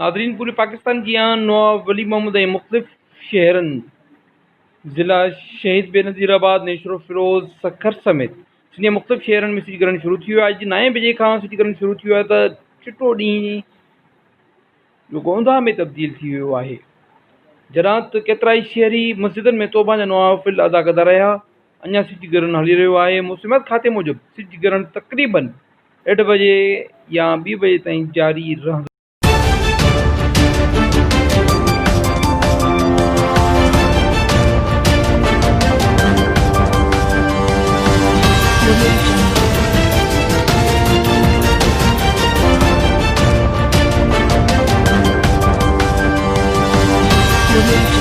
Nadreen, पूरे पाकिस्तान की यहाँ नवाब वली मोहम्मद ऐं मुख्तलिफ शहरनि ज़िला शहीद बेनज़ीराबाद, नेशरो फिरोज़, सखर समेत सिंध मुख्तलिफ शहरनि में सिजग्रहण शुरू थी वियो आहे। अॼु 9 बजे खां सिजग्रहण शुरू थी वियो आहे त चिटो ॾींहुं जो गोंदा में तब्दील थी वियो आहे। जॾहिं त केतिरा ई शहरी मस्जिदनि में तौबा जा नवाफ़िल अदा कंदा रहिया। अञा सिजग्रहण हली रहियो आहे। मौसमियात खाते मूजिबि सिजग्रहण तक़रीबन 1:30 बजे या 2 बजे ताईं जारी रहंदो। Audio